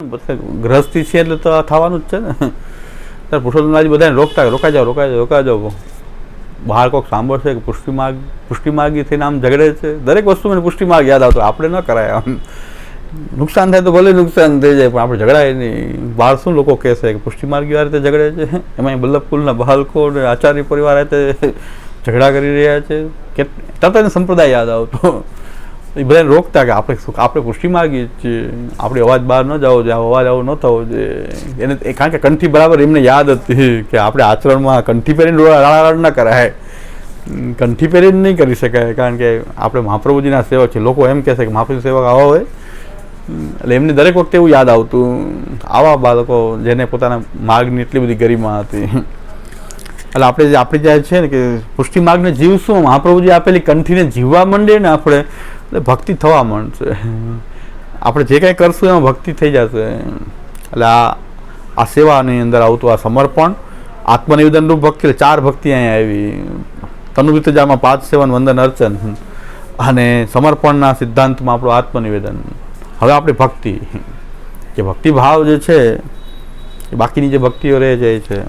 ગ્રહસ્થી છે એટલે તો થવાનું જ છે ને. ત્યારે પુરુષોત્તમજી બધાને રોકાઈ જાઓ. બહાર કોઈક સાંભળશે કે પુષ્ટિમાર્ગી થઈને આમ ઝઘડે છે. દરેક વસ્તુ મને પુષ્ટિમાર્ગ યાદ આવતો, આપણે ન કરાય. આમ નુકસાન થાય તો ભલે નુકસાન થઈ જાય, પણ આપણે ઝઘડાય નહીં. બહાર શું લોકો કહેશે કે પુષ્ટિમાર્ગી આ રીતે ઝઘડે છે, એમાં વલ્લભકુલના બાળકો અને આચાર્ય પરિવાર રીતે ઝઘડા કરી રહ્યા છે. તરત એને સંપ્રદાય યાદ આવતો. એ બધાને રોકતા કે આપણે પુષ્ટિમાર્ગી છીએ, આપણે અવાજ બહાર ન જવો જોઈએ, અવાજ આવો ન થવો જોઈએ એને. કારણ કે કંઠી બરાબર એમને યાદ હતી કે આપણે આચરણમાં કંઠી પહેરીને રાડારાડ ન કરાય, કંઠી પહેરીને નહીં કરી શકાય. કારણ કે આપણે મહાપ્રભુજીના સેવક છે. લોકો એમ કહેશે કે મહાપ્રભુ સેવક આવા હોય, એટલે એમને દરેક વખતે એવું યાદ આવતું. આવા બાળકો જેને પોતાના માર્ગની એટલી બધી ગરિમા હતી. એટલે આપણે જાય છે ને કે પુષ્ટિ માર્ગને જીવશું, મહાપ્રભુજી આપેલી કંઠીને જીવવા માંડીએ ને આપણે, એટલે ભક્તિ થવા માંડશે. આપણે જે કાંઈ કરશું એમાં ભક્તિ થઈ જશે. એટલે આ સેવાની અંદર આવતું આ સમર્પણ, આત્મનિવેદન રૂપ ભક્તિ, 4 ભક્તિ અહીંયા આવી. તનુવિતજામાં 5 સેવન, વંદન, અર્ચન અને સમર્પણના સિદ્ધાંતમાં આપણું આત્મનિવેદન. હવે આપણી ભક્તિ, જે ભક્તિ ભાવ જે છે એ બાકીની જે ભક્તિઓ રહે જાય છે.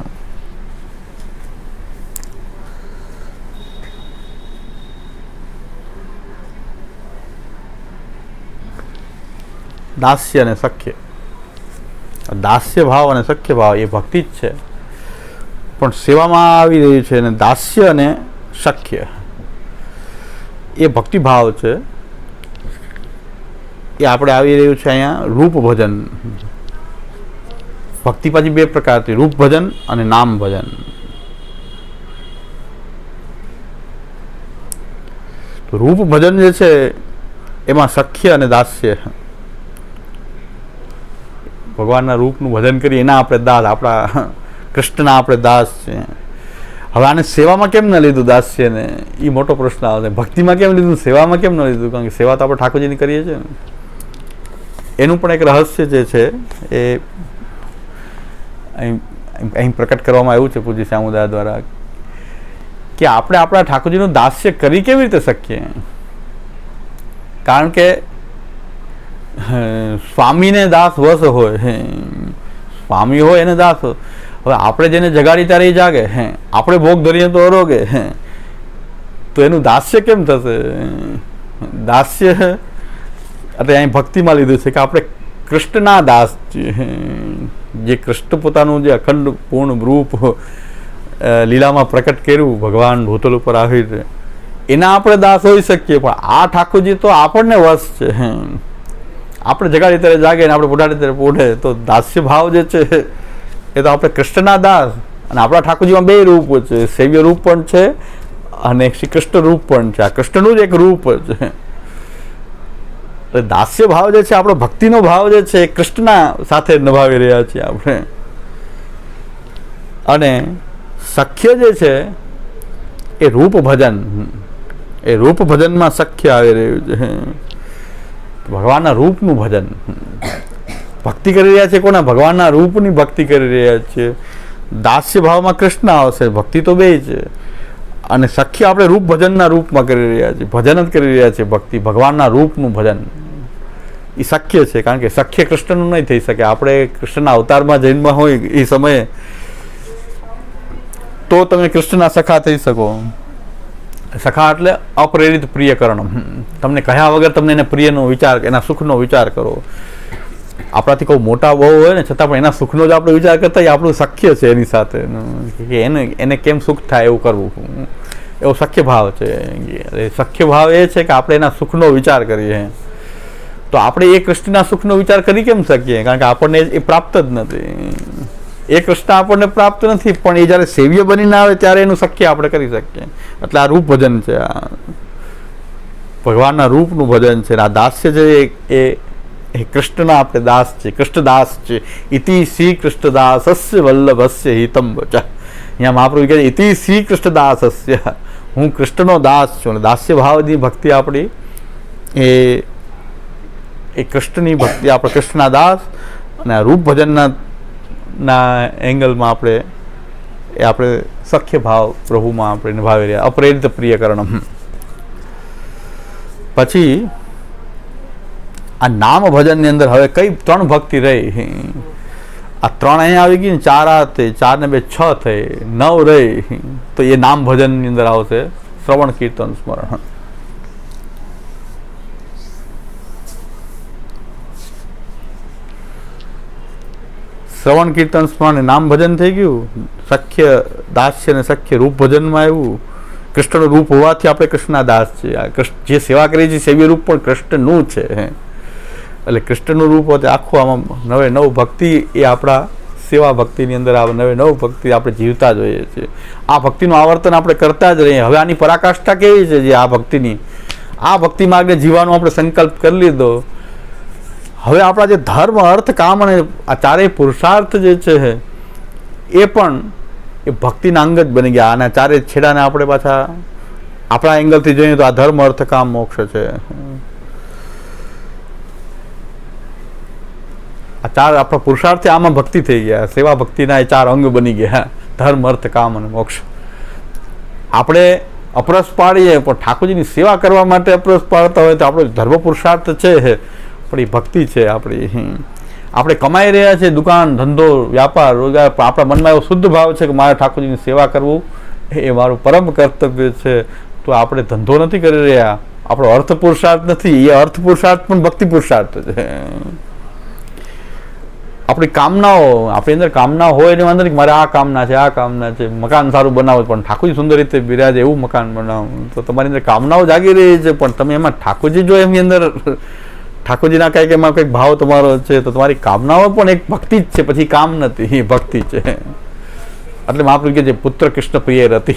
દાસ્ય અને સખ્ય, દાસ્ય ભાવ અને સખ્ય ભાવ એ ભક્તિ જ છે, પણ સેવામાં આવી રહ્યું છે. અને દાસ્ય અને સખ્ય એ ભક્તિ ભાવ છે. એ આપણે આવી રહ્યું છે અહીંયા રૂપ ભજન. ભક્તિ પાછી 2 પ્રકારથી, રૂપ ભજન અને નામ ભજન. રૂપ ભજન જે છે એમાં સખ્ય અને દાસ્ય, ભગવાનના રૂપનું ભજન કરીએ એના આપણે દાસ, આપણા કૃષ્ણના આપણે દાસ છે. હવે આને સેવામાં કેમ ન લીધું દાસ્યને, એ મોટો પ્રશ્ન આવે. ભક્તિમાં કેમ લીધું, સેવામાં કેમ ન લીધું? કારણ કે સેવા તો આપણે ઠાકોરજીની કરીએ છીએ ને. એનું પણ એક રહસ્ય જે છે એ અહીં પ્રકટ કરવામાં આવ્યું છે પૂજ્ય શ્યામુદાસ દ્વારા, કે આપણે આપણા ઠાકોરજીનું દાસ્ય કરી કેવી રીતે શકીએ. કારણ કે સ્વામીને દાસ વશ હોય, સ્વામી હોય એને દાસ હોય. હવે આપણે જેને જગાડી ત્યારે એ જાગે, આપણે ભોગ ધરીએ તો અરોગે, તો એનું દાસ્ય કેમ થશે? દાસ્ય એટલે અહીં ભક્તિમાં લીધું છે કે આપણે કૃષ્ણના દાસ છીએ. જે કૃષ્ણ પોતાનું જે અખંડ પૂર્ણ રૂપ લીલામાં પ્રકટ કર્યું, ભગવાન ભૂતલ ઉપર આવી, એના આપણે દાસ હોઈ શકીએ. પણ આ ઠાકોરજી તો આપણને વશ છે. આપણે જગાડી ત્યારે જાગે ને આપણે પોઢાડે ત્યારે પોઢે. તો દાસ્ય ભાવ જે છે એ તો આપણે કૃષ્ણના દાસ. અને આપણા ઠાકોરજીમાં 2 રૂપો છે, સેવ્ય રૂપ પણ છે અને શ્રી કૃષ્ણ રૂપ પણ છે. આ કૃષ્ણનું જ એક રૂપ છે. એટલે દાસ્ય ભાવ જે છે, આપણો ભક્તિનો ભાવ જે છે એ કૃષ્ણના સાથે નિભાવી રહ્યા છીએ આપણે. અને સખ્ય જે છે એ રૂપ ભજન, એ રૂપ ભજનમાં સખ્ય આવી રહ્યું છે. ભગવાનના રૂપનું ભજન, ભક્તિ કરી રહ્યા છે કોના? ભગવાનના રૂપની ભક્તિ કરી રહ્યા છે. દાસ્ય ભાવમાં કૃષ્ણ આવશે, ભક્તિ તો 2 છે. અને સખ્ય આપણે રૂપ ભજનના રૂપમાં કરી રહ્યા છીએ, ભજન જ કરી રહ્યા છીએ. ભક્તિ ભગવાનના રૂપનું ભજન એ સખ્ય છે. કારણ કે સખ્ય કૃષ્ણનું નહીં થઈ શકે. આપણે કૃષ્ણના અવતારમાં જન્મ હોય એ સમયે તો તમે કૃષ્ણના સખા થઈ શકો. સખા એટલે અપ્રેરિત પ્રિયકરણ. તમને કહ્યા વગર તમને એને પ્રિયનો વિચાર, એના સુખનો વિચાર કરો. આપણાથી કોઈ મોટા બહુ હોય ને છતાં પણ એના સુખનો જ આપણે વિચાર કરતા, એ આપણું સખ્ય છે એની સાથે. કે એને કેમ સુખ થાય એવું કરવું, એવો સખ્ય ભાવ છે. સખ્ય ભાવ એ છે કે આપણે એના સુખનો વિચાર કરીએ. તો આપણે એ કૃષ્ણના સુખનો વિચાર કરી કેમ શકીએ? કારણ કે આપણને એ પ્રાપ્ત જ નથી. એ કૃષ્ણ આપણને પ્રાપ્ત નથી, પણ એ જ્યારે સેવ્ય બનીને આવે ત્યારે એનું સખ્ય આપણે કરી શકીએ. એટલે આ રૂપ ભજન છે, આ ભગવાનના રૂપનું ભજન છે. આ દાસ્ય છે એ કૃષ્ણના આપણે દાસ છે, કૃષ્ણદાસ છે. ઇતિ શ્રી કૃષ્ણદાસસ્ય વલ્લભસ્ય હિતમ વચઃ. અહીંયા મહાપ્રભુ કહે છે ઇતિ શ્રી કૃષ્ણદાસસ્ય, હું કૃષ્ણનો દાસ છું. અને દાસ્ય ભાવની ભક્તિ આપણી એ કૃષ્ણની ભક્તિ, આપણે કૃષ્ણના દાસ. અને આ રૂપ ભજનના એંગલમાં આપણે સખ્ય ભાવ પ્રભુમાં આપણે નિભાવી રહ્યા, અપ્રેરિત પ્રિયકરણ. પછી આ નામ ભજનની અંદર હવે કઈ 3 ભક્તિ રહી? આ 3 અહીંયા આવી ગઈ ને, 4 આ થઈ, 4 ને 2 6 થઈ, 9 રહી. તો એ નામ ભજનની અંદર આવશે શ્રવણ કીર્તન સ્મરણ. શ્રવણ કીર્તન સ્મરણ નામ ભજન થઈ ગયું. સખ્ય દાસ્ય ને સખ્ય રૂપ ભજનમાં આવ્યું. કૃષ્ણનું રૂપ હોવાથી આપણે કૃષ્ણના દાસ છે. જે સેવા કરીએ છીએ સેવી રૂપ પણ કૃષ્ણનું છે. એટલે કૃષ્ણનું રૂપ હોતે આખું આમાં 9 ભક્તિ એ આપણા સેવા ભક્તિની અંદર આવે. 9 ભક્તિ આપણે જીવતા જોઈએ છીએ. આ ભક્તિનું આવર્તન આપણે કરતા જ રહીએ. હવે આની પરાકાષ્ઠા કેવી છે? જે આ ભક્તિની, આ ભક્તિ માર્ગે જીવવાનો આપણે સંકલ્પ કરી લીધો. હવે આપણા જે ધર્મ અર્થ કામ અને આ 4 પુરુષાર્થ જે છે એ પણ એ ભક્તિના અંગ જ બની ગયા. અને 4 છેડાને આપણે પાછા આપણા એંગલથી જોઈએ તો આ ધર્મ અર્થ કામ મોક્ષ છે. આ 4 આપણા પુરુષાર્થ આમાં ભક્તિ થઈ ગયા. સેવા ભક્તિના એ 4 અંગ બની ગયા, ધર્મ અર્થ કામ અને મોક્ષ. આપણે અપરસ પાડીએ પણ ઠાકોરજીની સેવા કરવા માટે અપરસ પાડતા હોય તો આપણો ધર્મ પુરુષાર્થ છે પણ એ ભક્તિ છે આપણી. આપણે કમાઈ રહ્યા છીએ, દુકાન ધંધો વ્યાપાર રોજગાર, પણ આપણા મનમાં એવો શુદ્ધ ભાવ છે કે મારે ઠાકોરજીની સેવા કરવું એ મારું પરમ કર્તવ્ય છે. તો આપણે ધંધો નથી કરી રહ્યા, આપણો અર્થ પુરુષાર્થ નથી. એ અર્થ પુરુષાર્થ પણ ભક્તિ પુરુષાર્થ છે. આપણી કામનાઓ, આપણી અંદર કામના હોય એની અંદર મારે આ કામના છે, આ કામના છે, મકાન સારું બનાવો પણ ઠાકોરજી સુંદર રીતે બિરાજે એવું મકાન બનાવો. તો તમારી અંદર કામનાઓ જાગી રહી છે પણ તમે એમાં ઠાકોરજી જો એમની અંદર ઠાકોરજીના કંઈક એમાં કંઈક ભાવ તમારો છે તો તમારી કામનાઓ પણ એક ભક્તિ જ છે, પછી કામ નથી, એ ભક્તિ છે. એટલે મહાપ્રભુ કે જે પુત્ર કૃષ્ણ પ્રિય રતિ,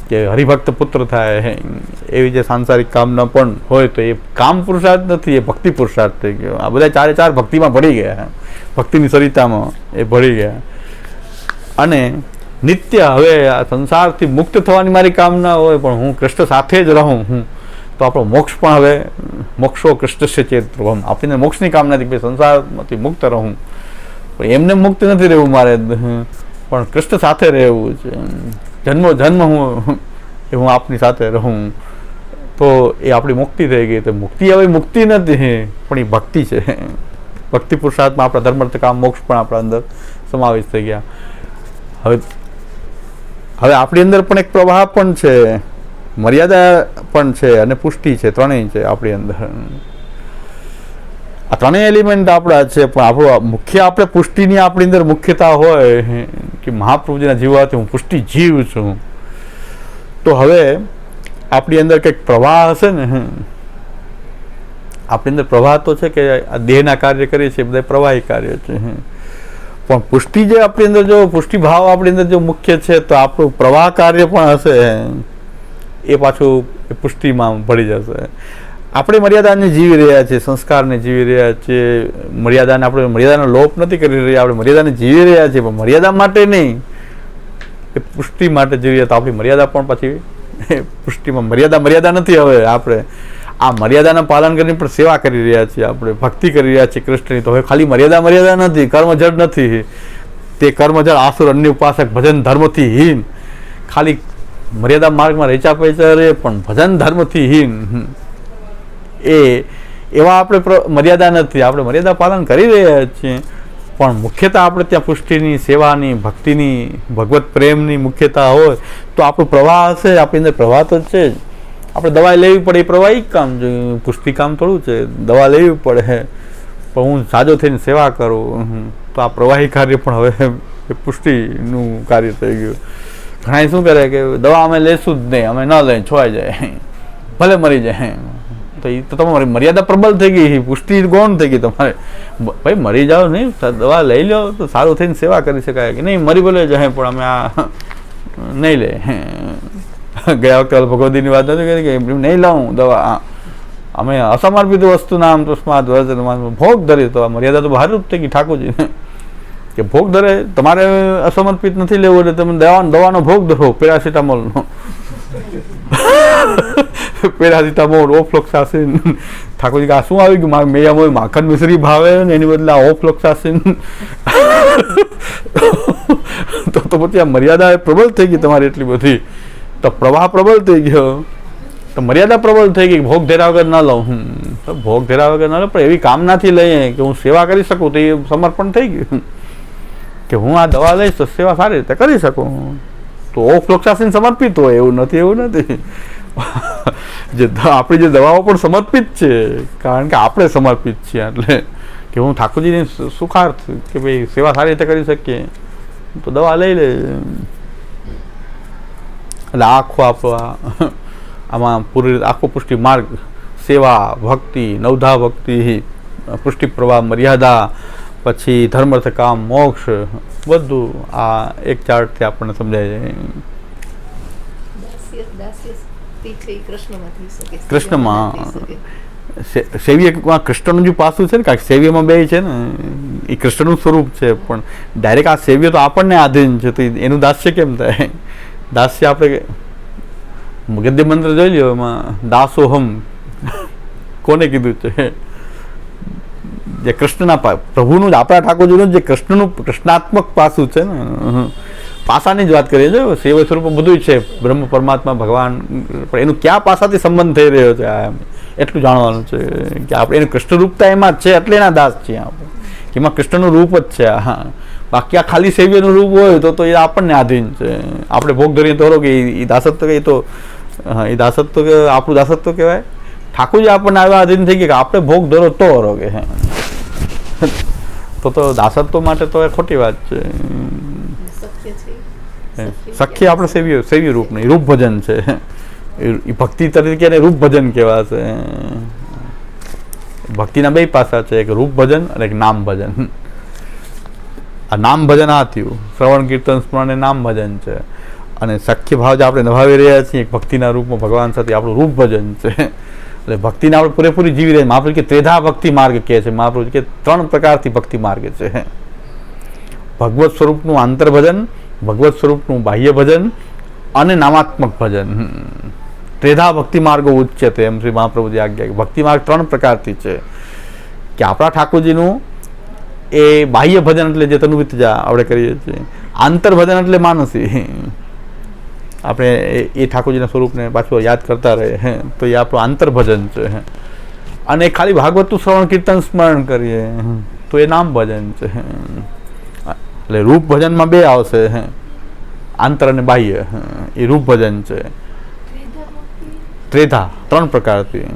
કે હરિભક્ત પુત્ર થાય, એવી જે સાંસારિક કામના પણ હોય તો એ કામ પુરુષાર્થ નથી, એ ભક્તિ પુરુષાર્થ થઈ ગયો. આ બધા 4 ભક્તિમાં ભળી ગયા, ભક્તિની સરિતામાં એ ભળી ગયા. અને નિત્ય હવે આ સંસારથી મુક્ત થવાની મારી કામના હોય પણ હું કૃષ્ણ સાથે જ રહું હું, તો આપણો મોક્ષ પણ હવે મોક્ષો કૃષ્ણ છે ચેત પ્રભમ. આપણને મોક્ષની કામના નથી કે સંસારમાંથી મુક્ત રહું, પણ એમને મુક્ત નથી રહેવું મારે, પણ કૃષ્ણ સાથે રહેવું છે. જન્મો જન્મ હું આપની સાથે રહું, તો એ આપણી મુક્તિ થઈ ગઈ. તો મુક્તિ હવે મુક્તિ નથી પણ એ ભક્તિ છે. ભક્તિ પુરુષાર્થમાં આપણા ધર્મ કામ મોક્ષ પણ આપણા અંદર સમાવેશ થઈ ગયા. હવે આપણી અંદર પણ એક પ્રવાહ પણ છે, મર્યાદા પણ છે અને પુષ્ટિ છે, ત્રણેય છે આપણી અંદર. આ ત્રણેય એલિમેન્ટ આપણા છે. પણ આપણું મુખ્ય આપણે પુષ્ટિની આપણી અંદર મુખ્યતા હોય કે મહાપ્રભુજીના જીવવાથી હું પુષ્ટિ જીવ છું. તો હવે આપણી અંદર કંઈક પ્રવાહ હશે ને, આપણી અંદર પ્રવાહ તો છે કે આ દેહના કાર્ય કરીએ છીએ બધા પ્રવાહી કાર્ય છે, પણ પુષ્ટિ જે આપણી અંદર જો પુષ્ટિ ભાવ આપણી અંદર જો મુખ્ય છે તો આપણું પ્રવાહ કાર્ય પણ હશે એ પાછું પુષ્ટિમાં ભળી જશે. આપણે મર્યાદાને જીવી રહ્યા છીએ, સંસ્કારને જીવી રહ્યા છીએ, મર્યાદાને આપણે મર્યાદાનો લોપ નથી કરી રહ્યા, આપણે મર્યાદાને જીવી રહ્યા છીએ પણ મર્યાદા માટે નહીં, એ પુષ્ટિ માટે જીવીએ તો આપણી મર્યાદા પણ પછી પુષ્ટિમાં મર્યાદા નથી. હવે આપણે આ મર્યાદાના પાલન કરીને પણ સેવા કરી રહ્યા છીએ, આપણે ભક્તિ કરી રહ્યા છીએ કૃષ્ણની. તો હવે ખાલી મર્યાદા નથી, કર્મજળ નથી. તે કર્મજળ આસુર અન્ય ઉપાસક ભજન ધર્મથી હીન, ખાલી મર્યાદા માર્ગમાં રેચા પૈચા રે પણ ભજન ધર્મથી હીન, એવા આપણે મર્યાદા નથી. આપણે મર્યાદા પાલન કરી રહ્યા છીએ પણ મુખ્યતા આપણે ત્યાં પુષ્ટિની, સેવાની, ભક્તિની, ભગવત પ્રેમની મુખ્યતા હોય તો આપણું પ્રવાહ હશે. આપણી અંદર પ્રવાહ તો છે જ. આપણે દવા લેવી પડે એ પ્રવાહી કામ છે, પુષ્ટિ કામ થોડું છે. દવા લેવી પડે પણ હું સાજો થઈને સેવા કરું તો આ પ્રવાહી કાર્ય પણ હવે પુષ્ટિનું કાર્ય થઈ ગયું. ઘણા શું કરે કે દવા અમે લેશું જ નહીં, અમે ન લઈએ, છોડાઈ જાય, ભલે મરી જાય. તો એ તો તમારી મર્યાદા પ્રબળ થઈ ગઈ, પુષ્ટિ ગૌણ થઈ ગઈ તમારે. ભાઈ મરી જાઓ નહીં, દવા લઈ લો તો સારું થઈને સેવા કરી શકાય. કે નહીં મરી ભલે જાય પણ અમે આ નહીં લે. ગયા વખતે ભગવતીની વાત નથી કરી કે નહીં લાવું દવા, અમે અસમર્પિત વસ્તુના આમ તસ્માત ભોગ ધરી. તો આ મર્યાદા તો બહાર જ થઈ ગઈ ઠાકોરજી કે ભોગ ધરે. તમારે અસમર્પિત નથી લેવું એટલે તમે દવાનો ભોગ ધરો, પેરાસિટામોલનો. પેરાસિટામોલ, ઓફ્લોક્સાસિન. ઠાકોરજી આ શું આવી ગયું? મારે મેયામાં માખણ મિશ્રી ભાવે ને એની બદલે આ ઓફ્લોક્સાસિન. તો પછી આ મર્યાદા પ્રબળ થઈ ગઈ તમારી એટલી બધી, તો પ્રવાહ પ્રબળ થઈ ગયો, તો મર્યાદા પ્રબળ થઈ ગઈ. ભોગ ધર્યા વગર ના લઉં, ભોગ ધર્યા વગર ન, પણ એવી કામનાથી લઈએ કે હું સેવા કરી શકું, તો એ સમર્પણ થઈ ગયું. કે હું આ દવા લઈશ તો સેવા સારી રીતે કરી શકું, તો ઓફલોક્ષાસીન સમર્પિત હોય. એવું નથી જે આપણી જે દવાઓ પણ સમર્પિત છે, કારણ કે આપણે સમર્પિત છીએ. એટલે કે હું ઠાકોરજીની સુખાર્થ કે ભાઈ સેવા સારી રીતે કરી શકીએ તો દવા લઈ લે. એટલે આખો આપણો આમાં પૂરી રીતે આખો પુષ્ટિ માર્ગ, સેવા, ભક્તિ, નવધા ભક્તિ, પુષ્ટિ પ્રવાહ, મર્યાદા, પછી ધર્મ, અર્થ, કામ, મોક્ષ, બધું આ એક ચાર્ટથી આપણને સમજાય જાય. કૃષ્ણમાં સેવ્યમાં કૃષ્ણનું જે પાસું છે ને, કારણ કે સેવ્યમાં બે છે ને, એ કૃષ્ણનું સ્વરૂપ છે, પણ ડાયરેક્ટ આ સેવ્ય તો આપણને આધીન છે, તો એનું દાસ્ય કેમ થાય? દાસ્ય આપણે ગદ્ય મંત્ર જોઈ લ્યો, એમાં દાસોહમ કોને કીધું છે? જે કૃષ્ણના પ્રભુનું, આપણા ઠાકોરજીનું જે કૃષ્ણાત્મક પાસું છે ને, પાસાની જ વાત કરીએ છીએ. સેવા સ્વરૂપ બધું છે, બ્રહ્મ, પરમાત્મા, ભગવાન, પણ એનું કયા પાસાથી સંબંધ થઈ રહ્યો છે એટલું જાણવાનું છે. કે આપણે એનું કૃષ્ણરૂપતા એમાં જ છે, એટલે એના દાસ છીએ આપણે, કે એમાં કૃષ્ણનું રૂપ જ છે. હા, બાકી આ ખાલી સેવ્યનું રૂપ હોય તો એ આપણને આધીન છે. આપણે ભોગ ધરીએ તો કે એ દાસત્વ, એ તો એ દાસત્વ કે આપણું દાસત્વ કહેવાય. ઠાકોરજી આપણને આવા આધીન થઈ ગયા કે આપણે ભોગ ધરો તો રોગે. તો દાસત્વ માટે તો એ ખોટી વાત છે. સખ્ય આપણે સેવ્ય રૂપ નહીં, રૂપ ભજન છે. એ ભક્તિ તરીકે એને રૂપ ભજન કહેવાશે. ભક્તિના બે પાસા છે, એક રૂપ ભજન અને એક નામ ભજન. આ નામ ભજન આ થયું, શ્રવણ, કીર્તન, સ્મરણ એ નામ ભજન છે. અને સખ્ય ભાવ જે આપણે નિભાવી રહ્યા છીએ ભક્તિના રૂપમાં ભગવાન સાથે, આપણું રૂપ ભજન છે. એટલે ભક્તિને આપણે પૂરેપૂરી જીવી રહ્યા. મહાપ્રભુ કે ત્રેધા ભક્તિ માર્ગ કહે છે. મહાપ્રભુ કે 3 પ્રકારથી ભક્તિ માર્ગ છે. ભગવત સ્વરૂપનું આંતર ભજન, ભગવત સ્વરૂપનું બાહ્ય ભજન અને નામાત્મક ભજન. ત્રેધા ભક્તિ માર્ગો ઉચ્ચતે, એમ શ્રી મહાપ્રભુજી આજ્ઞા. ભક્તિ માર્ગ 3 પ્રકારથી છે. કે આપણા ઠાકોરજીનું એ બાહ્ય ભજન એટલે જે તનુવિતજા આપણે કરીએ છીએ, આંતર ભજન એટલે માનસી, આપણે એ ઠાકોરજીના સ્વરૂપને પાછું યાદ કરતા રહે, તો એ આપણું આંતર ભજન છે. અને ખાલી ભાગવતનું શ્રવણ, કીર્તન, સ્મરણ કરીએ તો એ નામ ભજન છે. એટલે રૂપ ભજનમાં બે આવશે, આંતર અને બાહ્ય. એ રૂપ ભજન છે. ત્રેધા 3 પ્રકારથી,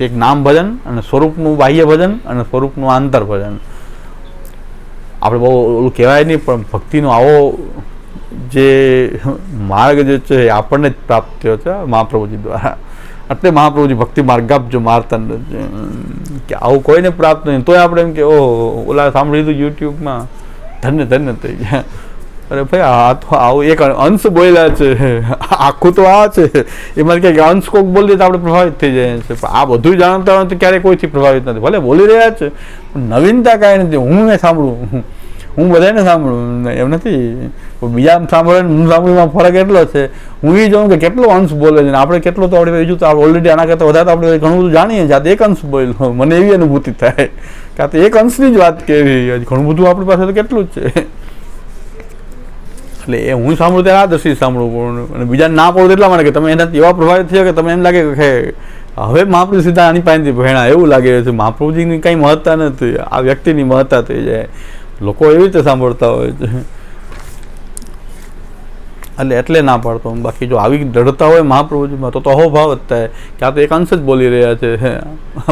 એક નામ ભજન અને સ્વરૂપનું બાહ્ય ભજન અને સ્વરૂપનું આંતર ભજન. આપણે બહુ ઓલું કહેવાય નહીં, પણ ભક્તિનો આવો જે માર્ગ જે છે એ આપણને જ પ્રાપ્ત થયો છે મહાપ્રભુજી દ્વારા. એટલે મહાપ્રભુજી ભક્તિ માર્ગ આપજો માર્તંડ કે આવું કોઈને પ્રાપ્ત નહીં. તોય આપણે એમ કે ઓહો, ઓલા સાંભળી લીધું યુટ્યુબમાં, ધન્ય થઈ ગયા. અરે ભાઈ, આ તો આવું એક અંશ બોલ્યા છે, આખું તો આ છે. એમાં કંઈક અંશ કોક બોલી તો આપણે પ્રભાવિત થઈ જાય છે. પણ આ બધું જાણતા હોય તો ક્યારેય કોઈથી પ્રભાવિત નથી. ભલે બોલી રહ્યા છે, પણ નવીનતા કાંઈ નથી. હું ને સાંભળું, હું બધાને સાંભળું એમ નથી. બીજા સાંભળે ને હું સાંભળવામાં ફરક એટલો છે. હું એ જોઉં કે કેટલો અંશ બોલે છે ને આપણે કેટલો તો આપણે બીજું તો ઓલરેડી આના કરતાં વધારે આપણે ઘણું બધું જાણીએ છીએ. એક અંશ બોલ્યો, મને એવી અનુભૂતિ થાય કે આ તો એક અંશની જ વાત કેવી, ઘણું બધું આપણી પાસે તો કેટલું જ છે. એટલે એ હું સાંભળું ત્યારે આ દ્રષ્ટિ સાંભળવું, અને બીજાને ના પડું એટલા માટે કે તમે એનાથી એવા પ્રભાવિત થયા કે તમે એમ લાગે કે હવે મહાપ્રભુ સીધા આની પાસેથી ભેણા, એવું લાગે છે. મહાપ્રભુજીની કંઈ મહત્તા નથી, આ વ્યક્તિની મહત્તા થઈ જાય. લોકો એવી રીતે સાંભળતા હોય છે. એટલે ના પાડતો. બાકી જો આવી દૃઢતા હોય મહાપ્રભુજીમાં તો અહોભાવ જ થાય કે આ તો એક અંશ જ બોલી રહ્યા છે.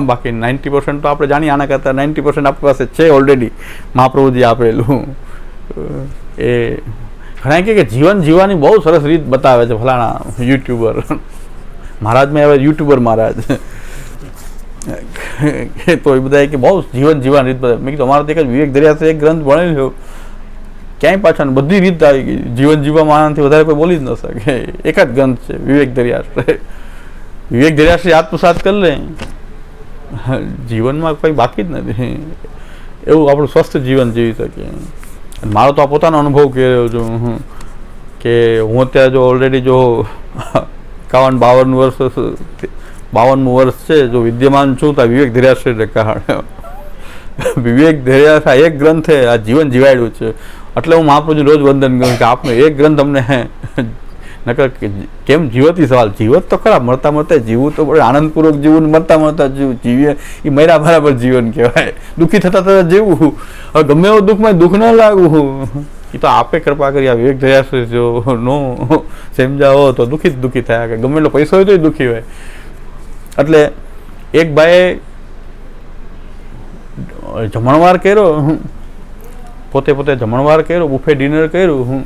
બાકી 90% તો આપણે જાણીએ, આના કરતાં 90% આપણી પાસે છે ઓલરેડી મહાપ્રભુજી આપેલું. એ ઘણા કે જીવન જીવવાની બહુ સરસ રીત બતાવે છે ફલાણા યુટ્યુબર મહારાજ. મેં હવે યુટ્યુબર મહારાજ તો એ બધા કે બહુ જીવન જીવવાની રીત બતાવે. મેં કીધું અમારે તો એક જ વિવેક દરિયાથી એક ગ્રંથ ભણેલો, ક્યાંય પાછા બધી રીત આવી ગઈ. જીવન જીવવા માણસથી વધારે કોઈ બોલી જ ન શકે. એક જ ગ્રંથ છે વિવેક દરિયાશ્રય. વિવેક દરિયાશ્રય આત્મસાત કરી લે, જીવનમાં કોઈ બાકી જ નથી. એવું આપણું સ્વસ્થ જીવન જીવી શકીએ. મારો તો આ પોતાનો અનુભવ કહી રહ્યો છું કે હું અત્યારે જો ઓલરેડી જો 52 વર્ષ છે જો વિદ્યમાન છું, તો વિવેક દરિયાશ્રય કારણે વિવેક દરિયાશ્રય એક ગ્રંથે આ જીવન જીવાડ્યું છે. એટલે હું મહાપ્રભુજી રોજ વંદન કરું કે આપનો એક ગ્રંથ અમને નકર કેમ જીવતી સવાલ, જીવત તો ખરા, મળતા મળતા જીવવું તો પડે, આનંદપૂર્વક જીવવું, મળતા મળતા જીવીએ એ મર્યા બરાબર જીવન કહેવાય. દુઃખી થતા થતા જીવવું, હવે ગમે એવું દુઃખમાં દુઃખ ન લાગવું, એ તો આપે કૃપા કરી. આ વિવેક ધર્યા જો નો સમજાવો તો દુઃખી જ દુઃખી થયા, કે ગમે એટલો પૈસો હોય તો દુઃખી હોય. એટલે એક ભાઈએ જમણવાર કર્યો, પોતે જમણવાર કર્યો, બુફે ડિનર કર્યું,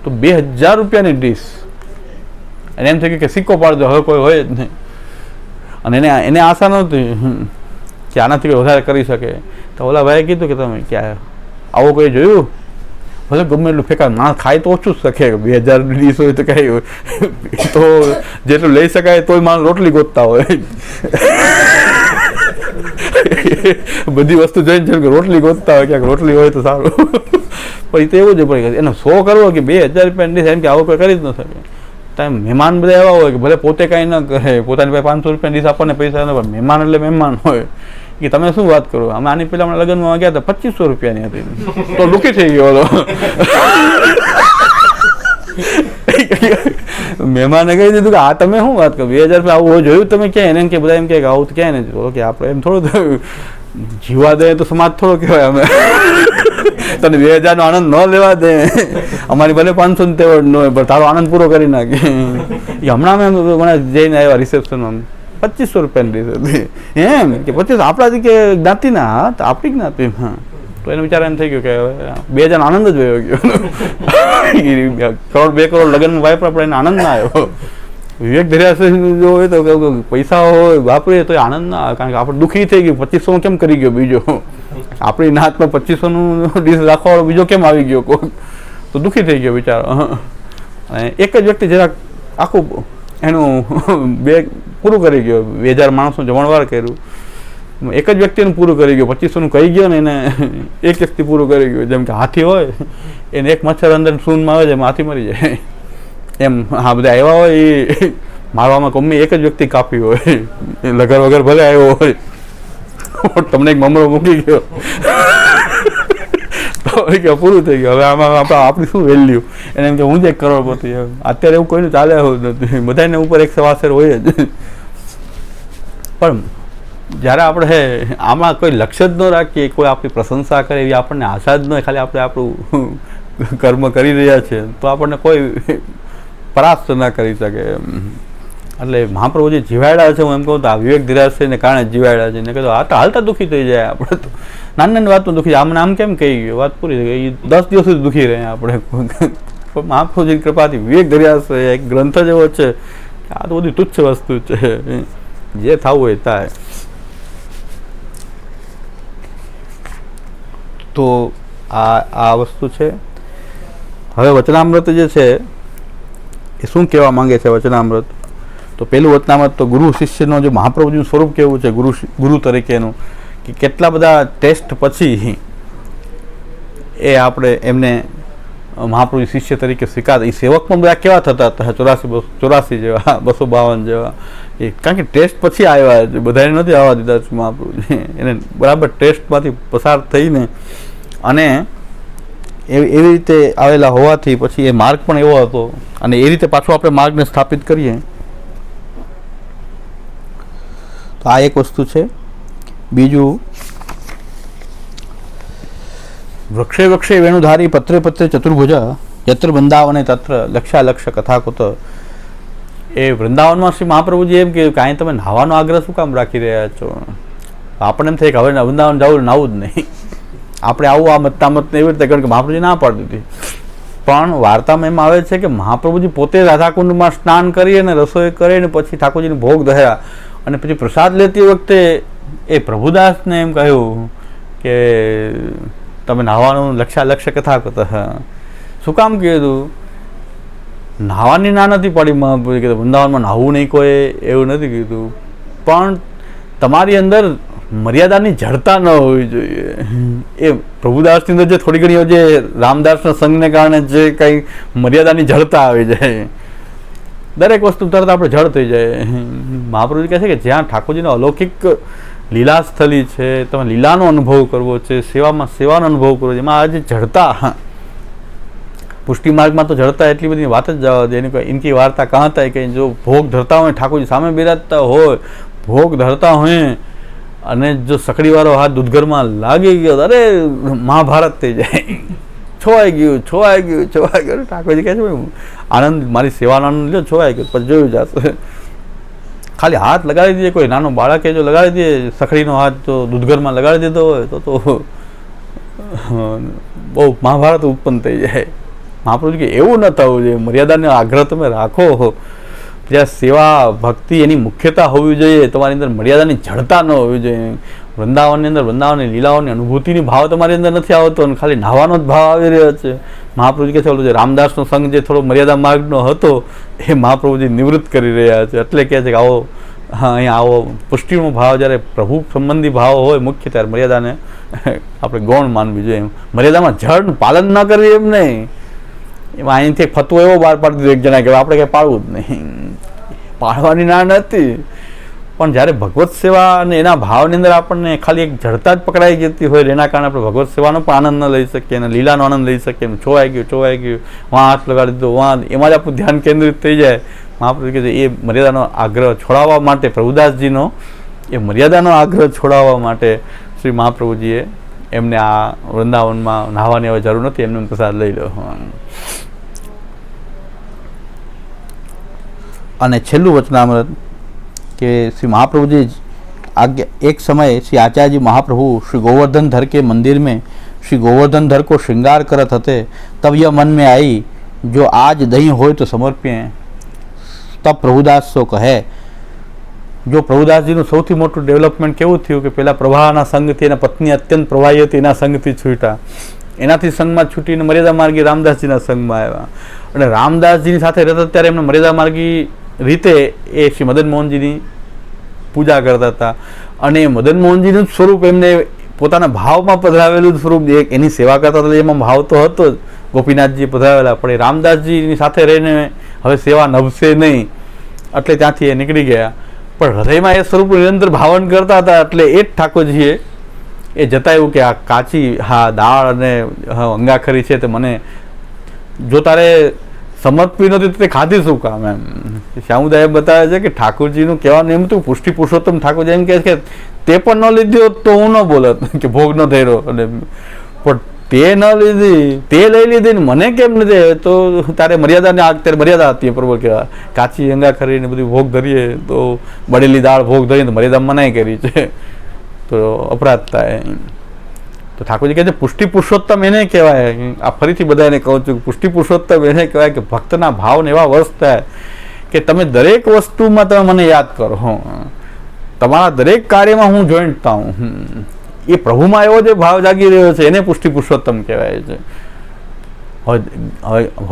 તો 2000 રૂપિયાની ડીશ, અને એમ થયું કે સિક્કો પાડી દો, હવે કોઈ હોય જ નહીં. અને એને આશા નહોતી કે આનાથી કોઈ વધારે કરી શકે. તો ઓલા ભાઈએ કીધું કે તમે ક્યાં આવો કોઈ જોયું, ભલે ગમે એટલું ફેંકા, માણસ ખાય તો ઓછું જ શકે, 2000 ડીશ હોય તો કઈ તો જેટલું લઈ શકાય તોય માણસ રોટલી ગોતતા હોય. બધી વસ્તુ જોઈને જેમ કે રોટલી ગોતતા હોય, ક્યાંક રોટલી હોય તો સારું. પણ એ તો એવું જ પડે, એને 100 કરવો કે 2000 રૂપિયાની ડીશ, એમ કે આવું કોઈ કરી જ ન શકે. ત્યાં મહેમાન બધા એવા હોય કે ભલે પોતે કાંઈ ન કરે, પોતાની પાસે 500 રૂપિયાની ડીશ આપણને પૈસા ન, પણ મહેમાન એટલે મહેમાન હોય કે તમે શું વાત કરો. અમે આની પહેલાં હમણાં લગ્નમાં ગયા હતા, 2500 રૂપિયાની હતી, તો દુઃખી થઈ ગયો હતો. મહેમાને કહી દીધું કે આ તમે શું વાત કરો, 2000 રૂપિયા આવું જોયું તમે ક્યાંય? એને કે બધા એમ કે આવું તો ક્યાંય નથી. કે આપણે એમ થોડું જીવા દે તો સમાજ થોડો કહેવાય. અમે તને 2000 નો આનંદ ન લેવા દે, અમારી ભલે 500 ની તેવડ ન હોય, પણ તારો આનંદ પૂરો કરી નાખે. એ હમણાં મેં મને જઈને આવ્યા રિસેપ્શનમાં, 2500 રૂપિયાની ડીશ હતી. એમ કે 25 આપણાથી કે જ્ઞાતિના? હા, તો આપણી જ્ઞાતિ. હા, તો એને વિચાર એમ થઈ ગયું કે 2000 આનંદ જ વયો ગયો. કરોડ 2 કરોડ લગ્નમાં વાપરા પણ એને આનંદ ના આવ્યો. વિવેક ધર્યા જો હોય તો પૈસા હોય વાપરીએ તો આનંદ ના આવે, કારણ કે આપણે દુઃખી થઈ ગયું. 2500 કેમ કરી ગયો બીજો? આપણી નાતમાં 2500 નું ડીશ રાખવાવાળો બીજો કેમ આવી ગયો કોઈ? તો દુઃખી થઈ ગયો બિચારો. અને એક જ વ્યક્તિ જરાક આખું એનું પૂરું કરી ગયો. 2000 માણસનું જમણવાર કર્યું, એક જ વ્યક્તિનું પૂરું કરી ગયો. 2500 નું કહી ગયો ને એને એક વ્યક્તિ પૂરું કરી ગયું. જેમ કે હાથી હોય, એને એક મચ્છર અંદર સૂનમાં આવે છે, એમાં હાથી મરી જાય. એમ હા, બધા આવ્યા હોય એ મારવામાં ગમે એક જ વ્યક્તિ કાપી હોય, લગર વગર ભલે આવ્યો હોય, તમને એક મમરો મૂકી ગયો તો પૂરું થઈ ગયું. હવે આમાં આપણી શું વેલ્યુ? એને એમ કે હું જ 1 કરોડપતિ. અત્યારે એવું કોઈનું ચાલે એવું નથી, બધાને ઉપર એક સવાસેર હોય જ. પણ જ્યારે આપણે આમાં કોઈ લક્ષ્ય જ ન રાખીએ, કોઈ આપણી પ્રશંસા કરે એવી આપણને આશા જ ન હોય, ખાલી આપણે આપણું કર્મ કરી રહ્યા છીએ, તો આપણને કોઈ પરાસ્ત ના કરી શકે. એટલે મહાપ્રભુ જે જીવાડ્યા છે, હું એમ કહું તો આ વિવેક ધીરાશ્રયને કારણે જીવાડ્યા છે. ને કીધું આ તો હાલતા દુઃખી થઈ જાય આપણે, તો નાની નાની વાતમાં દુઃખી. આમને આમ કેમ કહી ગયો, વાત પૂરી થઈ ગઈ, 10 દિવસ સુધી દુઃખી રહે આપણે. મહાપ્રભુજીની કૃપાથી વિવેક ધર્યાશ્રય એક ગ્રંથ જ એવો છે, આ તો બધી તુચ્છ વસ્તુ છે, જે થવું હોય થાય. તો આ વસ્તુ છે. હવે વચનામૃત જે છે એ શું કહેવા માંગે છે વચનામૃત? તો પેલું વચનામૃત તો ગુરુ શિષ્યનો જે મહાપ્રભુજીનું સ્વરૂપ કેવું છે ગુરુ તરીકેનું, કે કેટલા બધા ટેસ્ટ પછી એ આપણે એમને મહાપ્રભુ શિષ્ય તરીકે સ્વીકાર. એ સેવક પણ બધા કેવા થતા હતા, 84 જેવા, 252 જેવા, એ કારણ કે ટેસ્ટ પછી આવ્યા છે, બધાને નથી આવવા દીધા મહાપ્રભુજી. એને બરાબર ટેસ્ટમાંથી પસાર થઈને અને એવી રીતે આવેલા હોવાથી પછી એ માર્ગ પણ એવો હતો. અને એ રીતે પાછું આપણે માર્ગને સ્થાપિત કરીએ તો આ એક વસ્તુ છે. બીજું, વૃક્ષે વૃક્ષે વેણુધારી પત્રે પત્રે ચતુર્ભુજા યત્ર વૃંદાવને તત્ર લક્ષાલક્ષ કથાકુત. એ વૃંદાવનમાં શ્રી મહાપ્રભુજી એમ કે કાંઈ તમે નાહવાનો આગ્રહ શું કામ રાખી રહ્યા છો? આપણને એમ થાય કે હવે વૃંદાવન જવું, નાવું જ નહીં. આપણે આવું આ મત્તામત એવી રીતે કારણ કે મહાપ્રભુજી ના પાડી દીધી. પણ વાર્તામાં એમ આવે છે કે મહાપ્રભુજી પોતે રાધાકુંડમાં સ્નાન કરી અને રસોઈ કરી ને પછી ઠાકોરજીને ભોગ ધર્યા, અને પછી પ્રસાદ લેતી વખતે એ પ્રભુદાસને એમ કહ્યું કે તમે નાહવાનું લક્ષાલક્ષ કથા કરતા. શું કામ કીધું? નાહવાની ના નથી પડી મહાપ્રભુજી કીધું, વૃંદાવનમાં નાહવું નહીં કોઈ એવું નથી કીધું, પણ તમારી અંદર મર્યાદાની જડતા ન હોવી જોઈએ. એ પ્રભુદાસની અંદર જે થોડી ઘણી જે રામદાસના સંઘને કારણે જે કંઈ મર્યાદાની જડતા આવી જાય, દરેક વસ્તુ તરત આપણે જડ થઈ જાય. મહાપ્રભુજી કહે છે કે જ્યાં ઠાકોરજીનો અલૌકિક લીલાસ્થલી છે, તમે લીલાનો અનુભવ કરવો છે, સેવામાં સેવાનો અનુભવ કરવો છે, એમાં આજે જડતા પુષ્ટિ માર્ગમાં તો જડતા એટલી બધી વાત જ જવા દે, એની કોઈ ઇનકી વાર્તા કહાં થાય કે જો ભોગ ધરતા હોય, ઠાકોરજી સામે બિરાજતા હોય, ભોગ ધરતા હોય અને જો સકડીવાળો હાથ દૂધઘરમાં લાગી ગયો, અરે મહાભારત થઈ જાય, છોવાઈ ગયું ઠાકોરજી કહે છે આનંદ, મારી સેવાનો આનંદ લ્યો, છોવાઈ ગયો, પછી જોયું જશે. ખાલી હાથ લગાડી દઈએ, કોઈ નાનો બાળકે જો લગાડી દે સખડીનો હાથ, તો દૂધઘરમાં લગાડી દીધો હોય તો બહુ મહાભારત ઉત્પન્ન થઈ જાય. મહાપ્રભુજી કે એવું ન થવું જોઈએ, મર્યાદાનો આગ્રહ તમે રાખો, જ્યાં સેવા ભક્તિ એની મુખ્યતા હોવી જોઈએ, તમારી અંદર મર્યાદાની જડતા ન હોવી જોઈએ. વૃંદાવનની અંદર વૃંદાવનની લીલાઓની અનુભૂતિની ભાવ તમારી અંદર નથી આવતો અને ખાલી નાહવાનો જ ભાવ આવી રહ્યો છે. મહાપ્રભુજી કહે છે ઓલું જે રામદાસનો સંઘ જે થોડો મર્યાદા માર્ગનો હતો એ મહાપ્રભુજી નિવૃત્ત કરી રહ્યા છે. એટલે કહે છે કે આવો, હા અહીંયા આવો પુષ્ટિનો ભાવ, જ્યારે પ્રભુ સંબંધી ભાવ હોય મુખ્ય, ત્યારે મર્યાદાને આપણે ગૌણ માનવી જોઈએ. મર્યાદામાં જડ પાલન ન કરવી એમ નહીં, એમાં અહીંથી ફતવો એવો બહાર પાડી દીધો એક જણા કે આપણે કંઈ પાળવું જ નહીં, પાળવાની ના નથી. પણ જ્યારે ભગવત સેવા અને એના ભાવની અંદર આપણને ખાલી એક જડતા જ પકડાઈ જતી હોય, એના કારણે આપણે ભગવત સેવાનો પણ આનંદ ન લઈ શકીએ અને લીલાનો આનંદ લઈ શકીએ. છોવાઈ ગયું, વાં હાથ લગાડી દીધો, વાં એમાં જ આપણું ધ્યાન કેન્દ્રિત થઈ જાય. મહાપ્રભુ કહે છે એ મર્યાદાનો આગ્રહ છોડાવવા માટે, પ્રભુદાસજીનો એ મર્યાદાનો આગ્રહ છોડાવવા માટે શ્રી મહાપ્રભુજીએ એમને આ વૃંદાવનમાં નાહવાની હવે જરૂર નથી, એમને પ્રસાદ લઈ લો. અને છેલ્લું વચનામૃત કે શ્રી महाप्रभु जी आज्ञा, एक समय श्री आचार्य जी महाप्रभु श्री गोवर्धन धर के मंदिर में श्री गोवर्धन धर को श्रृंगार करत हते, तब यह मन में आई जो आज दही हो तो समर्प्य. तब प्रभुदास सो કહે. જો પ્રભુદાસજીનું સૌથી મોટું ડેવલપમેન્ટ કેવું થયું કે પહેલાં પ્રવાહના સંઘથી એના પત્ની અત્યંત પ્રવાહી હતી, એના સંઘથી છૂટ્યા, એનાથી સંઘમાં છૂટીને મર્યાદા માર્ગી રામદાસજીના સંઘમાં આવ્યા. અને રામદાસજીની સાથે રહેતા ત્યારે એમને મર્યાદા માર્ગી રીતે એ શ્રી મદન મોહનજીની પૂજા કરતા હતા. અને મદન મોહનજીનું જ સ્વરૂપ એમને પોતાના ભાવમાં પધરાવેલું સ્વરૂપ, એની સેવા કરતા હતા એમાં ભાવ તો હતો જ. ગોપીનાથજી પધરાવેલા, પણ એ રામદાસજીની સાથે રહીને હવે સેવા નભશે નહીં, એટલે ત્યાંથી એ નીકળી ગયા. પણ હૃદયમાં એ સ્વરૂપ નિરંતર ભાવન કરતા હતા. એટલે એ જ ઠાકોરજીએ એ જતાવ્યું કે આ કાચી દાળ અને અંગાખરી છે તે મને જો તારે સમર્પવી નથી તો તે ખાધી શું કામ, એમ શ્યામુદાએ બતાવે છે કે ઠાકોરજીનું કહેવાનું એમ હતું, પુષ્ટિ પુરુષોત્તમ ઠાકોરજી એમ કહે છે કે તે પણ ન લીધી તો હું ન બોલત કે ભોગ ન થઈ રહ્યો, અને પણ તે ન લીધી, તે લઈ લીધી ને મને કેમ નથી, તો તારે મર્યાદાને અત્યારે મર્યાદા હતી બરોબર, કે કાચી અંગાખરી ને બધું ભોગ ધરીએ તો બળેલી દાળ ભોગ ધરીએ તો મર્યાદા મનાઈ કરી છે, તો અપરાધ થાય. તો ઠાકોરજી કહે છે પુષ્ટિ પુરુષોત્તમ એને કહેવાય. આ ફરીથી બધાને કહું છું, પુષ્ટિ પુરુષોત્તમ એને કહેવાય કે ભક્તના ભાવને એવા વશ થાય કે તમે દરેક વસ્તુમાં તમે મને યાદ કરો, તમારા દરેક કાર્યમાં હું જોઈન્ટ થાઉં. એ પ્રભુમાં એવો જે ભાવ જાગી રહ્યો છે એને પુષ્ટિ પુરુષોત્તમ કહેવાય છે.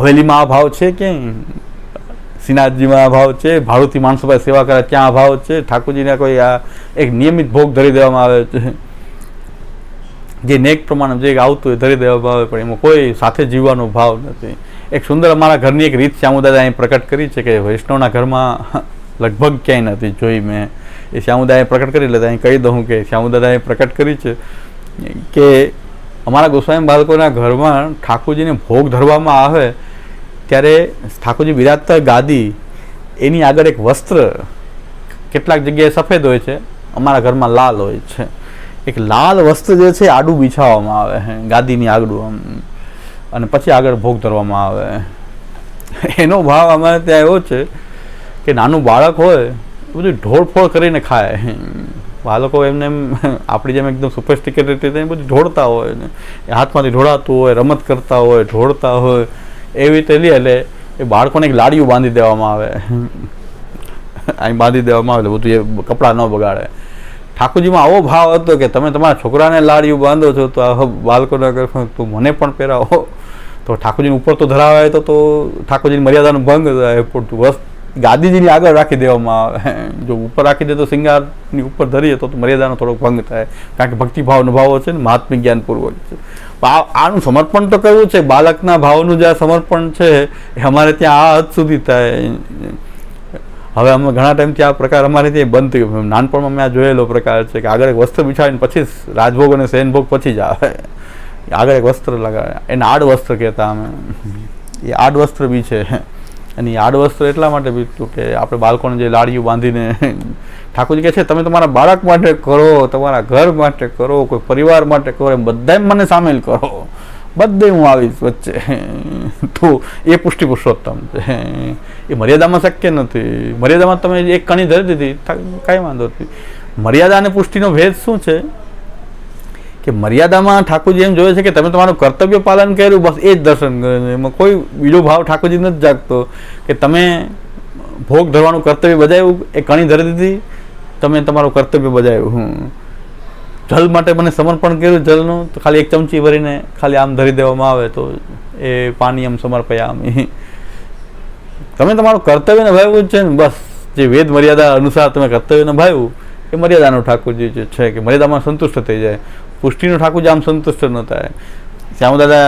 હવેલીમાં આ ભાવ છે કે શ્રીનાથજીમાં આ ભાવ છે, ભાડુથી માણસો પાસે સેવા કરે ત્યાં આ ભાવ છે, ઠાકોરજીને કોઈ આ એક નિયમિત ભોગ ધરી દેવામાં આવે છે, જે નેક પ્રમાણે જે આવતું હોય ધરી દેવામાં આવે, પણ એમાં કોઈ સાથે જીવવાનો ભાવ નથી. એક સુંદર અમારા ઘરની એક રીત શ્યામુદાદા અહીં પ્રકટ કરી છે કે વૈષ્ણવના ઘરમાં લગભગ ક્યાંય નથી જોઈ મેં, એ શ્યામુદાએ પ્રકટ કરી, એટલે અહીં કહી દઉં કે શ્યામુદાદાએ પ્રકટ કરી છે કે અમારા ગોસ્વામી બાળકોના ઘરમાં ઠાકોરજીને ભોગ ધરવામાં આવે ત્યારે ઠાકોરજી બિરાજતા ગાદી એની આગળ એક વસ્ત્ર, કેટલાક જગ્યાએ સફેદ હોય છે, અમારા ઘરમાં લાલ હોય છે, એક લાલ વસ્ત્ર જે છે આડું બિછાવવામાં આવે ગાદીની આગળ, અને પછી આગળ ભોગ ધરવામાં આવે. એનો ભાવ અમારે ત્યાં એવો છે કે નાનું બાળક હોય બધું ઢોળફોળ કરીને ખાય. બાળકો એમને એમ આપણી જેમ એકદમ સોફિસ્ટિકેટેડ રીતે બધું ઢોળતા હોય ને, હાથમાંથી ઢોળાતું હોય, રમત કરતા હોય, ઢોળતા હોય, એવી રીતે લે. એટલે એ બાળકોને એક લાડીયું બાંધી દેવામાં આવે, અહીં બાંધી દેવામાં આવે, બધું એ કપડાં ન બગાડે. ઠાકોરજીમાં આવો ભાવ હતો કે તમે તમારા છોકરાને લાડીયું બાંધો છો તો આ બાળકોને તું મને પણ પહેરાવો, તો ઠાકોરજીને ઉપર તો ધરાવાય તો ઠાકોરજીની મર્યાદાનો ભંગ થાય, પણ ગાદીજીની આગળ રાખી દેવામાં આવે. જો ઉપર રાખી દે તો શિંગારની ઉપર ધરીએ તો મર્યાદાનો થોડોક ભંગ થાય, કારણ કે ભક્તિભાવનો ભાવો છે ને, મહાત્મ્ય જ્ઞાનપૂર્વક છે. આનું સમર્પણ તો કરવું છે, બાળકના ભાવનું જે સમર્પણ છે એ અમારે ત્યાં આ હદ સુધી થાય. હવે અમે ઘણા ટાઈમથી આ પ્રકાર અમારે ત્યાં બંધ થઈ ગયો. નાનપણમાં મેં આ જોયેલો પ્રકાર છે કે આગળ એક વસ્ત્ર બિછાવીને પછી રાજભોગ અને શયનભોગ પછી જ આવે, આગળ એક વસ્ત્ર લગાવે, એને આડ વસ્ત્ર કહેતા અમે. એ આડવસ્ત્ર બી છે. અને એ આડવસ્ત્ર એટલા માટે બી હતું કે આપણે બાળકોને જે લાડીઓ બાંધીને ઠાકોરજી કહે છે તમે તમારા બાળક માટે કરો, તમારા ઘર માટે કરો, કોઈ પરિવાર માટે કરો, એમ બધા મને સામેલ કરો, બધે હું આવીશ વચ્ચે. તો એ પુષ્ટિ પુરુષોત્તમ છે. એ મર્યાદામાં શક્ય નથી. મર્યાદામાં તમે એક કણી ધરી દીધી કાંઈ વાંધો નથી. મર્યાદા અને પુષ્ટિનો ભેદ શું છે કે મર્યાદામાં ઠાકોરજી એમ જોયે છે કે તમે તમારું કર્તવ્ય પાલન કર્યું, બસ એ જ દર્શન કરે. એમાં કોઈ બીજો ભાવ ઠાકોરજી નથી જાગતો કે તમે ભોગ ધરવાનું કર્તવ્ય બજાવ્યું, એ કણી ધરી દીધી, તમે તમારું કર્તવ્ય બજાવ્યું. જલ માટે મને સમર્પણ કર્યું જલનું, તો ખાલી એક ચમચી ભરીને ખાલી આમ ધરી દેવામાં આવે તો એ પાણી આમ સમર્પયામી. તમે તમારું કર્તવ્ય નિભાવ્યું છે ને, બસ જે વેદ મર્યાદા અનુસાર તમે કર્તવ્ય નિભાવ્યું એ મર્યાદાનો ઠાકોરજી જે છે કે મર્યાદામાં સંતુષ્ટ થઈ જાય. પુષ્ટિનો ઠાકોરજી આમ સંતુષ્ટ ન થાય. શ્યામ દાદા